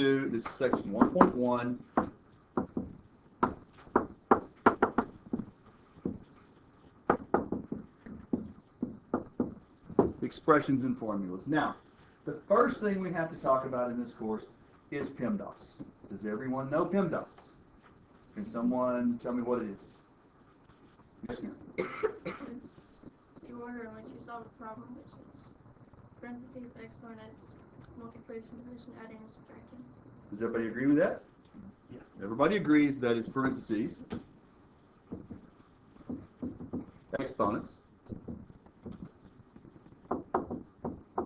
This is section 1.1. Expressions and formulas. Now, the first thing we have to talk about in this course is PEMDAS. Does everyone know PEMDAS? Can someone tell me what it is? Yes, ma'am. It's the order in which you solve a problem, which is parentheses, exponents, multiplication, division, adding, and subtracting. Does everybody agree with that? Yeah. Everybody agrees that it's parentheses, exponents,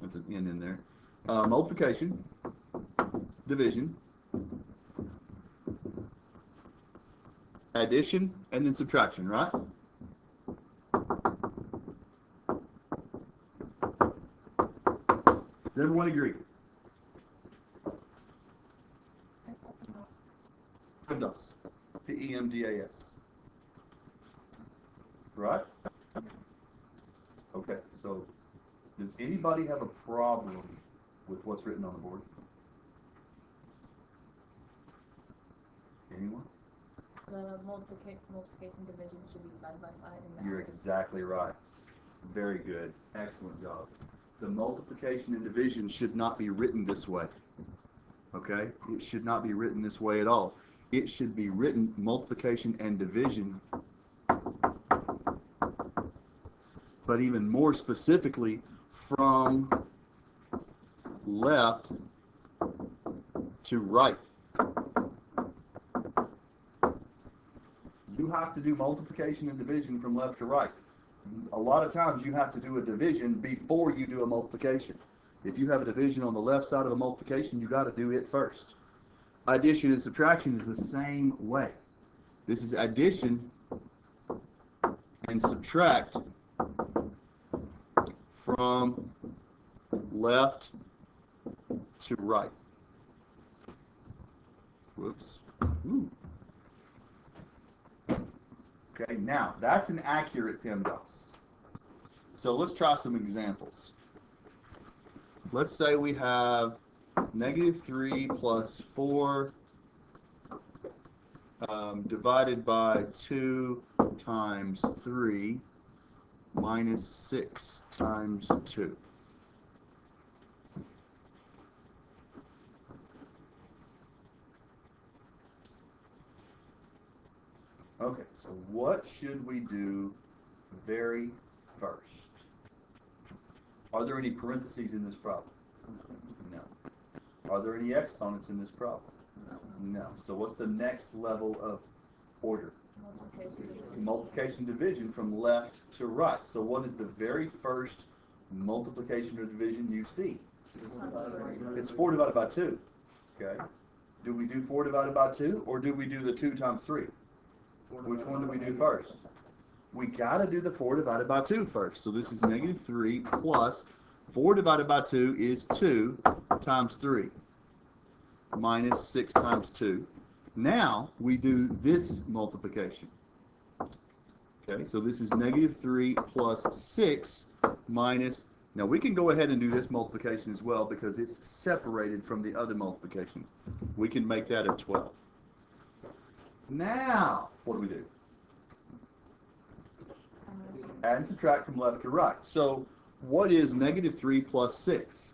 that's an N in there, multiplication, division, addition, and then subtraction, right? Does everyone agree? PEMDAS. P-E-M-D-A-S. Right? Okay, so does anybody have a problem with what's written on the board? Anyone? The multiplication division should be side by side. You're exactly right. Very good. Excellent job. The multiplication and division should not be written this way. Okay? It should not be written this way at all. It should be written multiplication and division, but even more specifically from left to right. You have to do multiplication and division from left to right. A lot of times you have to do a division before you do a multiplication. If you have a division on the left side of a multiplication, you got to do it first. Addition and subtraction is the same way. This is addition and subtract from left to right. Whoops. Ooh. Okay, now that's an accurate PEMDAS. So let's try some examples. Let's say we have -3 plus 4 divided by 2 times 3 minus 6 times 2. Okay, so what should we do very first? Are there any parentheses in this problem? No. Are there any exponents in this problem? No. So what's the next level of order? Multiplication division from left to right. So what is the very first multiplication or division you see? It's 4 divided by 2. Okay. Do we do 4 divided by 2 or do we do the 2 times 3? Which one do we do first? We got to do the 4 divided by 2 first. So this is -3 plus 4 divided by 2 is 2 times 3 minus 6 times 2. Now we do this multiplication. Okay, so this is -3 plus 6 minus, now we can go ahead and do this multiplication as well because it's separated from the other multiplications. We can make that a 12. Now, what do we do? Add and subtract from left to right. So what is -3 plus 6?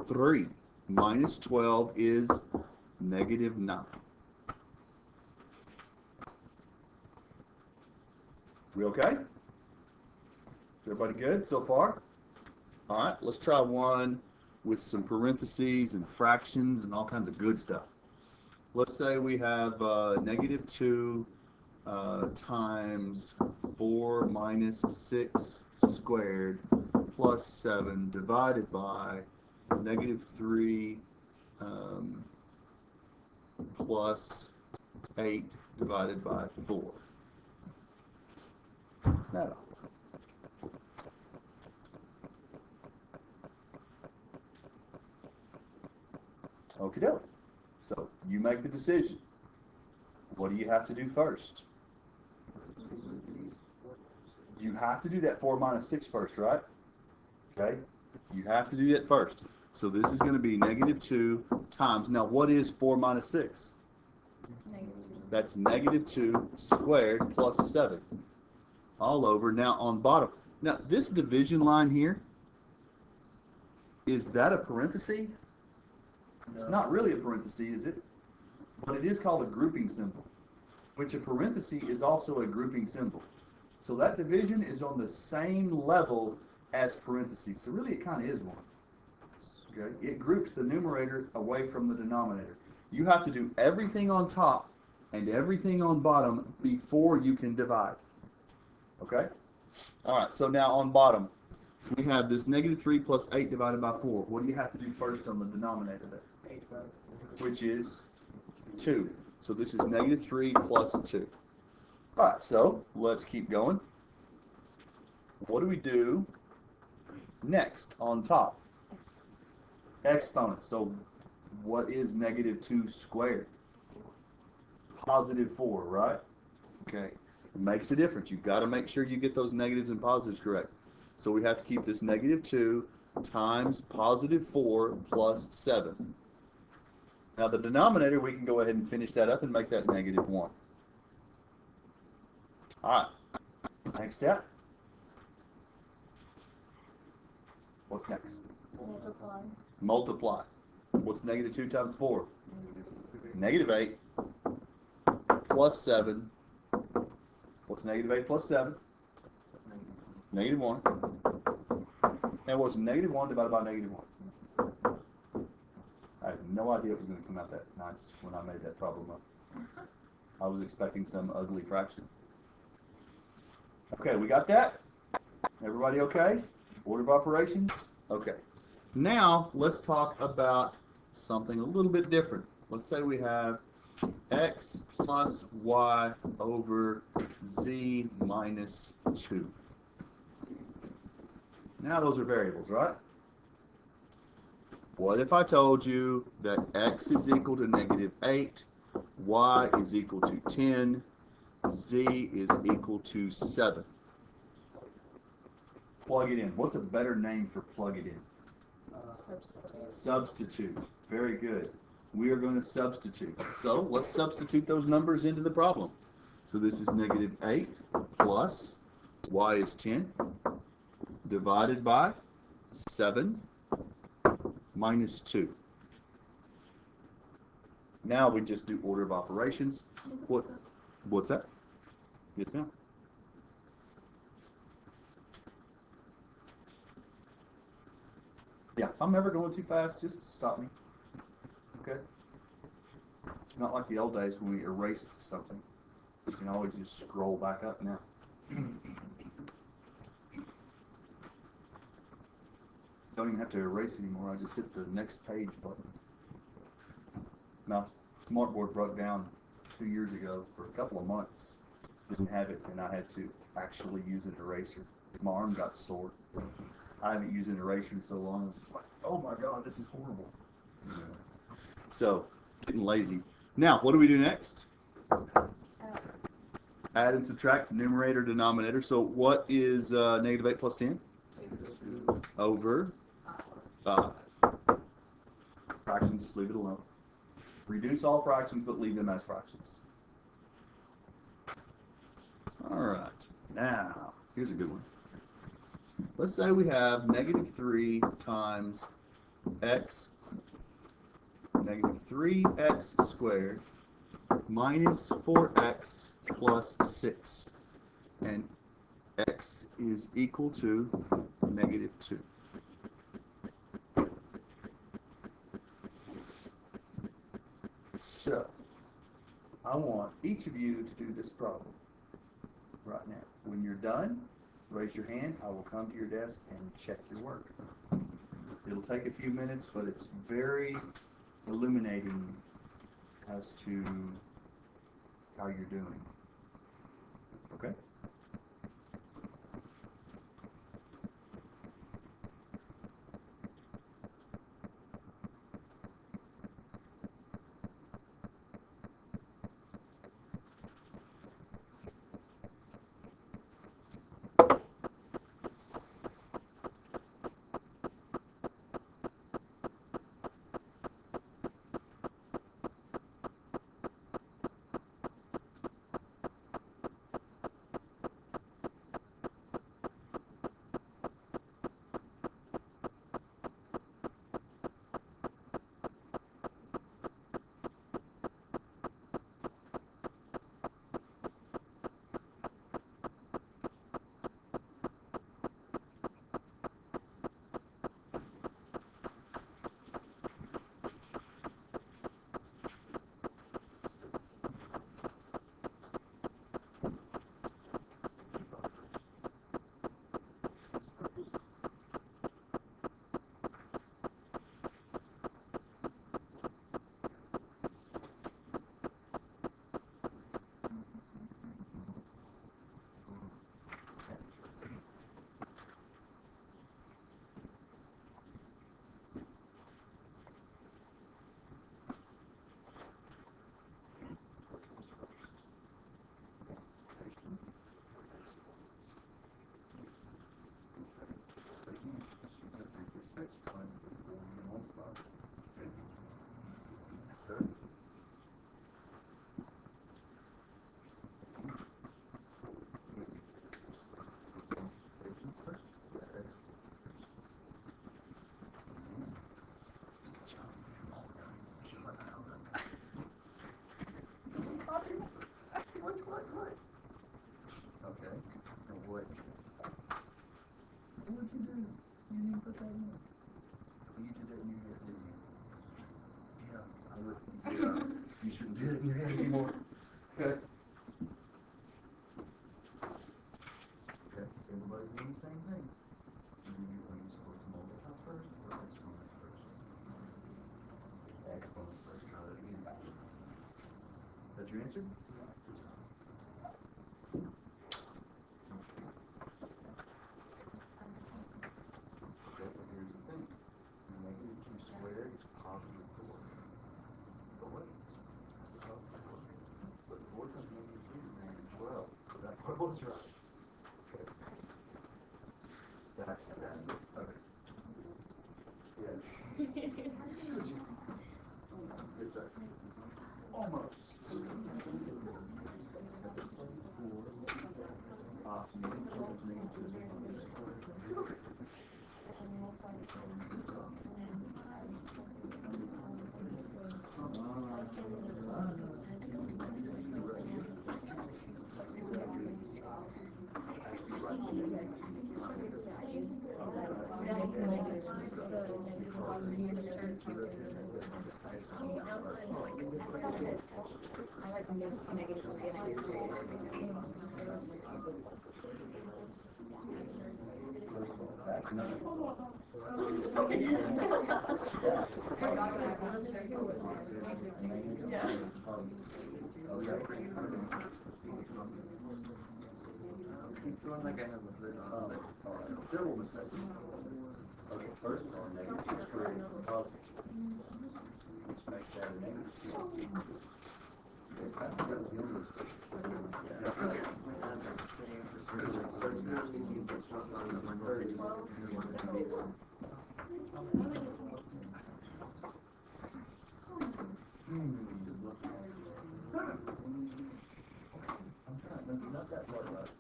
3. Minus 12 is -9. We okay? Everybody good so far? All right, let's try one with some parentheses and fractions and all kinds of good stuff. Let's say we have -2 times 4 minus 6 squared plus 7 divided by -3 plus 8 divided by 4. Now, okie doke. So you make the decision. What do you have to do first? You have to do that 4 minus 6 first, right? Okay? You have to do that first. So this is going to be negative 2 times. Now, what is 4 minus 6? -2. That's negative 2 squared plus 7. All over. Now, on bottom. Now, this division line here, is that a parenthesis? It's not really a parenthesis, is it? But it is called a grouping symbol, which a parenthesis is also a grouping symbol. So that division is on the same level as parentheses. So really it kind of is one. Okay? It groups the numerator away from the denominator. You have to do everything on top and everything on bottom before you can divide. Okay? All right, so now on bottom, we have this negative 3 plus 8 divided by 4. What do you have to do first on the denominator there? 8 divided Which is 2. So this is negative 3 plus 2. All right, so let's keep going. What do we do next on top? Exponents. So what is negative 2 squared? Positive 4, right? Okay. It makes a difference. You've got to make sure you get those negatives and positives correct. So we have to keep this negative 2 times positive 4 plus 7. Now the denominator, we can go ahead and finish that up and make that negative 1. All right. Next step. What's next? Multiply. Multiply. What's negative 2 times 4? Negative 8 plus 7. What's negative 8 plus 7? Negative 1. And what's negative 1 divided by negative 1? I had no idea it was going to come out that nice when I made that problem up. I was expecting some ugly fraction. Okay, we got that? Everybody okay? Order of operations? Okay. Now, let's talk about something a little bit different. Let's say we have x plus y over z minus 2. Now those are variables, right? What if I told you that x is equal to negative 8, y is equal to 10, z is equal to 7? Plug it in. What's a better name for plug it in? Substitute. Very good. We are going to substitute. So let's substitute those numbers into the problem. So this is negative 8 plus y is 10 divided by 7 minus 2. Now we just do order of operations. What's that? Yes, ma'am. Yeah, if I'm ever going too fast, just stop me. Okay? It's not like the old days when we erased something. You can always just scroll back up now. Don't even have to erase anymore. I just hit the next page button. Now, Smartboard broke down 2 years ago for a couple of months. Didn't have it, and I had to actually use an eraser. My arm got sore. I haven't used an eraser in so long. I was just like, oh my God, this is horrible. So, getting lazy. Now, what do we do next? Add and subtract numerator, denominator. So what is negative 8 plus 10? 2. Over 5. Fractions, just leave it alone. Reduce all fractions, but leave them as fractions. All right. Now, here's a good one. Let's say we have negative 3 times x, negative 3x squared minus 4x plus 6. And x is equal to negative 2. So, I want each of you to do this problem right now. When you're done, raise your hand. I will come to your desk and check your work. It'll take a few minutes, but it's very illuminating as to how you're doing. Okay? exponent before you multiply. Yes, sir. What? Okay. Now what? What would you do? You didn't put that in. You did that in your head, didn't you? Yeah, I would. Yeah. You shouldn't do that in your head anymore. Okay. Okay. Everybody's doing the same thing. Are you supposed to multiply first or exponent first? Exponent first. Try that again. That's your answer? Here's the thing. Negative 2 squared is positive 4. But wait, that's a positive 4. But 4 times negative 2 is negative 12. So that part was right. Okay. That's it. Okay. Yes. Yes, sir. Almost. Negative 4 is negative 2. I like when there's negative 3 and negative 4. Keep going like I have a hood on. Alright, several mistakes. Okay, first of all, negative 2 squared is positive. Which makes that a negative 2. Okay, that was the only mistake. I'm trying to remember, not that part right.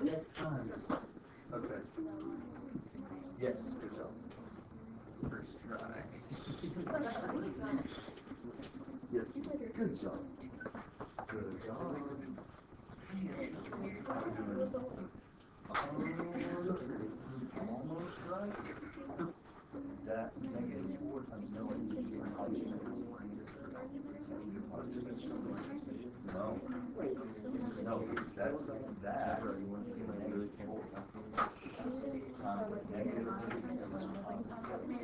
That's times. Okay. Yes, good job. First try. Yes, good job. Good job. Almost right. That negative 4 times no No. No, that's that. Negative 4 times negative 3.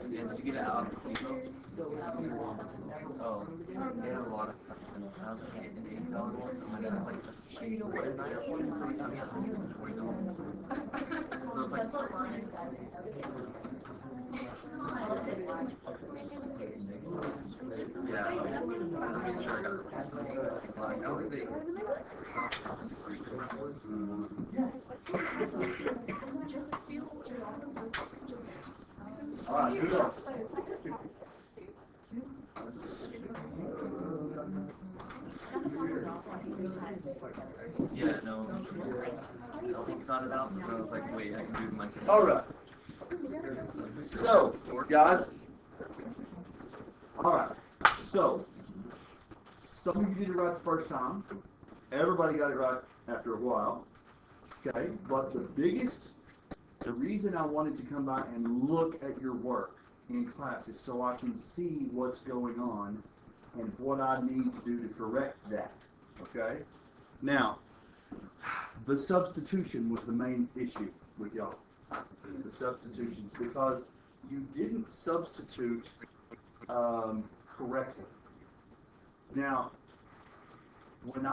Did you get it out of the steam? Oh, they have a lot of questions. I was like, $8 one, and then I was like, that's $8. So it's like, yeah, I'm making sure I got it. Like, I don't think All right, who else? yeah, no. It's not it out, but I was like, wait, I can do my. All right. So, guys. All right. So, some of you did it right the first time. Everybody got it right after a while. Okay, but the reason I wanted to come by and look at your work in class is so I can see what's going on and what I need to do to correct that. Okay? Now, the substitution was the main issue with y'all. The substitutions, because you didn't substitute correctly. Now, when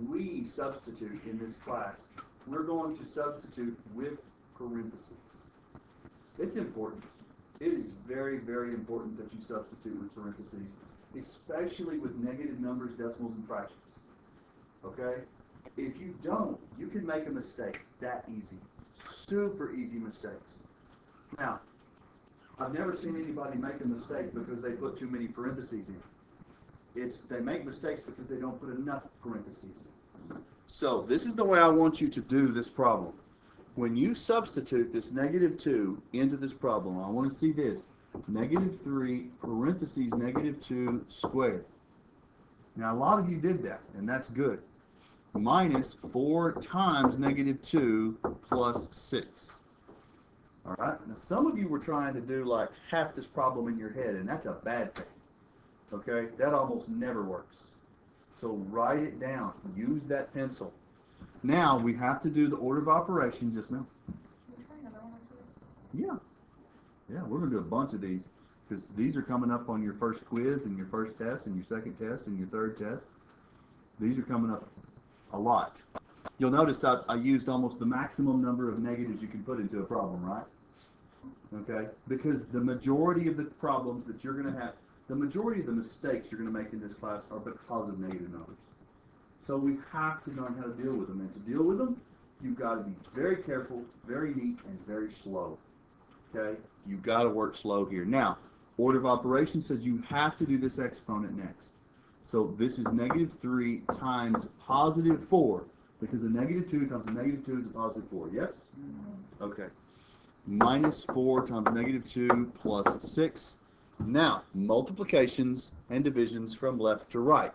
we substitute in this class, we're going to substitute with parentheses. It's important. It is very, very important that you substitute with parentheses, especially with negative numbers, decimals, and fractions. Okay? If you don't, you can make a mistake that easy. Super easy mistakes. Now, I've never seen anybody make a mistake because they put too many parentheses in. They make mistakes because they don't put enough parentheses. So this is the way I want you to do this problem. When you substitute this -2 into this problem, I want to see this. -3 parentheses -2 squared. Now a lot of you did that, and that's good. Minus 4 times -2 plus 6. All right. Now some of you were trying to do like half this problem in your head, and that's a bad thing. Okay, that almost never works. So write it down. Use that pencil. Now we have to do the order of operations just now. Yeah. Yeah, we're going to do a bunch of these because these are coming up on your first quiz and your first test and your second test and your third test. These are coming up a lot. You'll notice I used almost the maximum number of negatives you can put into a problem, right? Okay? Because the majority of the problems that you're going to have, the majority of the mistakes you're going to make in this class are because of negative numbers. So we have to learn how to deal with them. And to deal with them, you've got to be very careful, very neat, and very slow. Okay? You've got to work slow here. Now, order of operations says you have to do this exponent next. So this is -3 times +4. Because a -2 times a -2 is a +4. Yes? Okay. Minus 4 times -2 plus 6. Now, multiplications and divisions from left to right.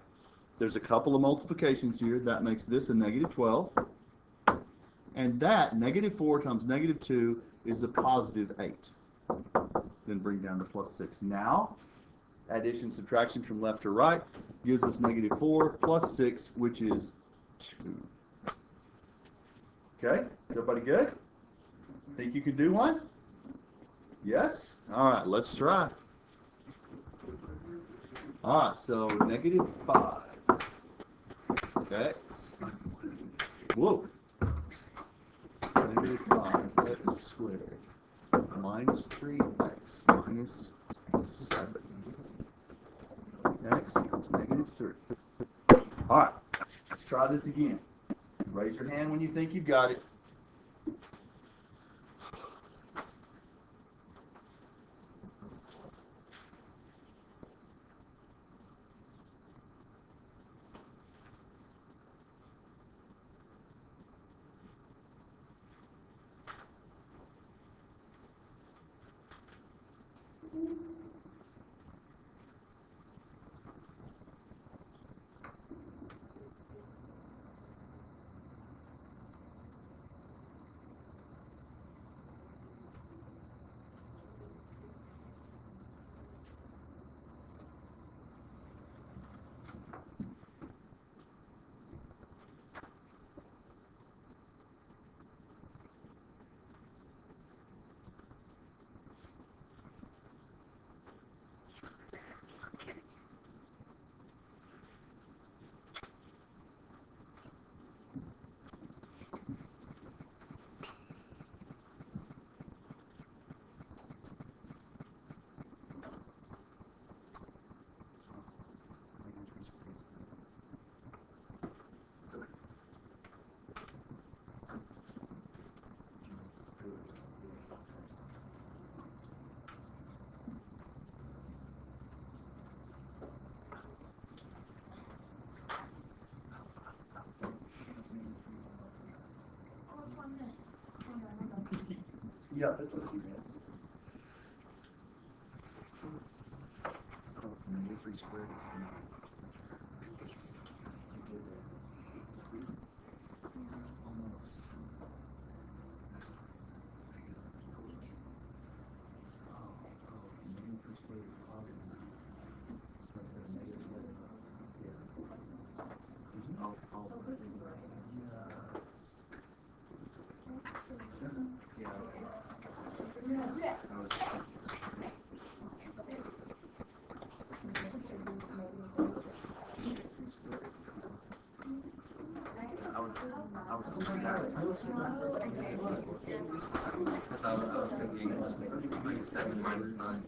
There's a couple of multiplications here. That makes this a -12. And that, -4 times -2, is a +8. Then bring down the +6. Now, addition, subtraction from left to right gives us -4 plus 6, which is 2. Okay? Is everybody good? Think you can do one? Yes? All right, let's try. All right, so -5 x. Whoa. -5x squared minus 3x minus 7. X equals -3. All right, let's try this again. Raise your hand when you think you've got it. Yeah, that's what he meant. -3 squared is 9. Because I was thinking like 7 minus 9.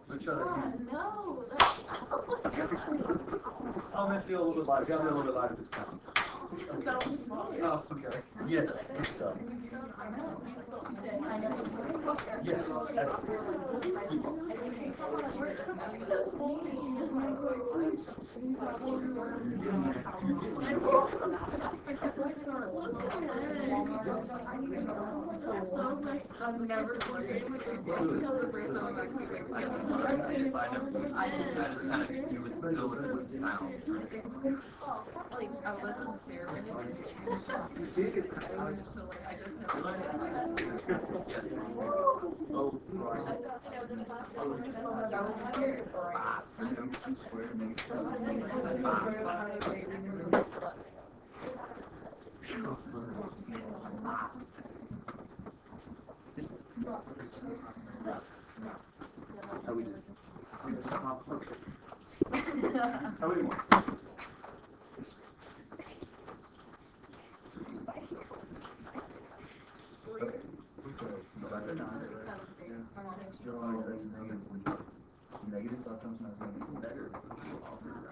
Let's try that again. No. I'm gonna feel a little bit lighter. Got me a little bit lighter this time. Oh, okay. Yes. Good stuff. Yes. Excellent. Keep on. I've never wondered I just kind of do with go with the sound. like I wasn't there when it was so like I just never Yes. Oh, right. How we doing? How we doing? Okay. So, about that time, negative thought comes out as negative better.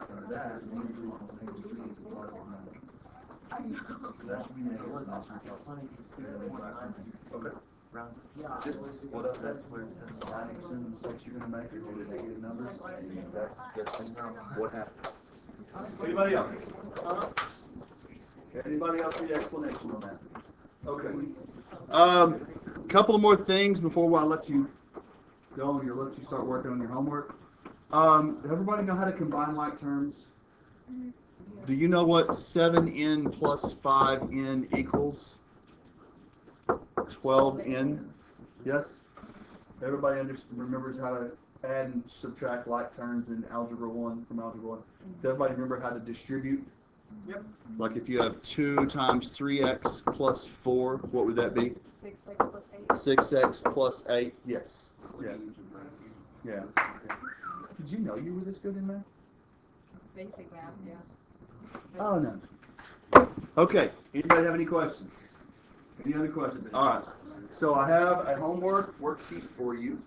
So that usually contains 3 as a positive number. So that should be negative. And that should be positive. Okay. Just what I said. Actions that you're gonna make are due to negative numbers. That's just what happens. Anybody else? Anybody else need explanation on that? Okay. Couple of more things before I let you go and let you start working on your homework. Everybody know how to combine like terms? Do you know what 7n plus 5n equals? 12n? Yes? Everybody remembers how to add and subtract like terms in Algebra 1 from Algebra 1. Does everybody remember how to distribute? Yep. Like if you have 2 times 3x plus 4, what would that be? 6x plus 8. 6x plus 8. Yes. Yeah. Yeah. Did you know you were this good in math? Basic math, yeah. Oh, no. Okay. Anybody have any questions? Any other questions? All right. So I have a homework worksheet for you.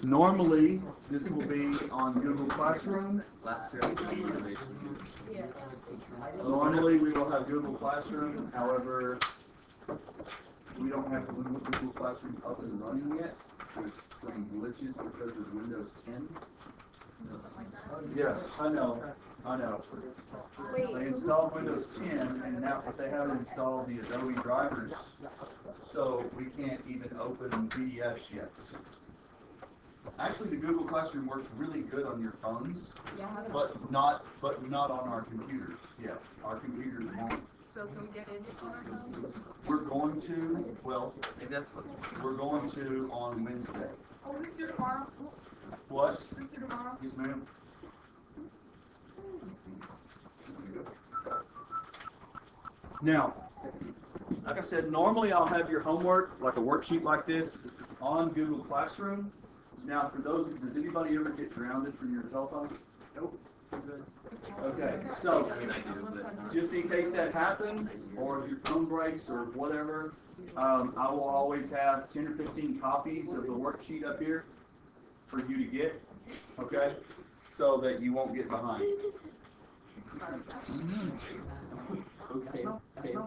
Normally, this will be on Google Classroom. Last year I did innovation. Yeah. Normally, we will have Google Classroom. However, we don't have Google Classroom up and running yet. There's some glitches because of Windows 10. Yeah, I know. They installed Windows 10, and now if they haven't installed the Adobe drivers, so we can't even open PDFs yet. Actually, the Google Classroom works really good on your phones, but not on our computers. Yeah, our computers won't. So can we get it on our phone? We're going to. Well, Maybe that's what. we're going to on Wednesday. Oh, we do tomorrow. What? We do tomorrow. Yes, ma'am. Now, like I said, normally I'll have your homework, like a worksheet like this, on Google Classroom. Now, for those, does anybody ever get grounded from your telephone? Nope. Okay, so just in case that happens, or if your phone breaks or whatever, I will always have 10 or 15 copies of the worksheet up here for you to get, okay? So that you won't get behind.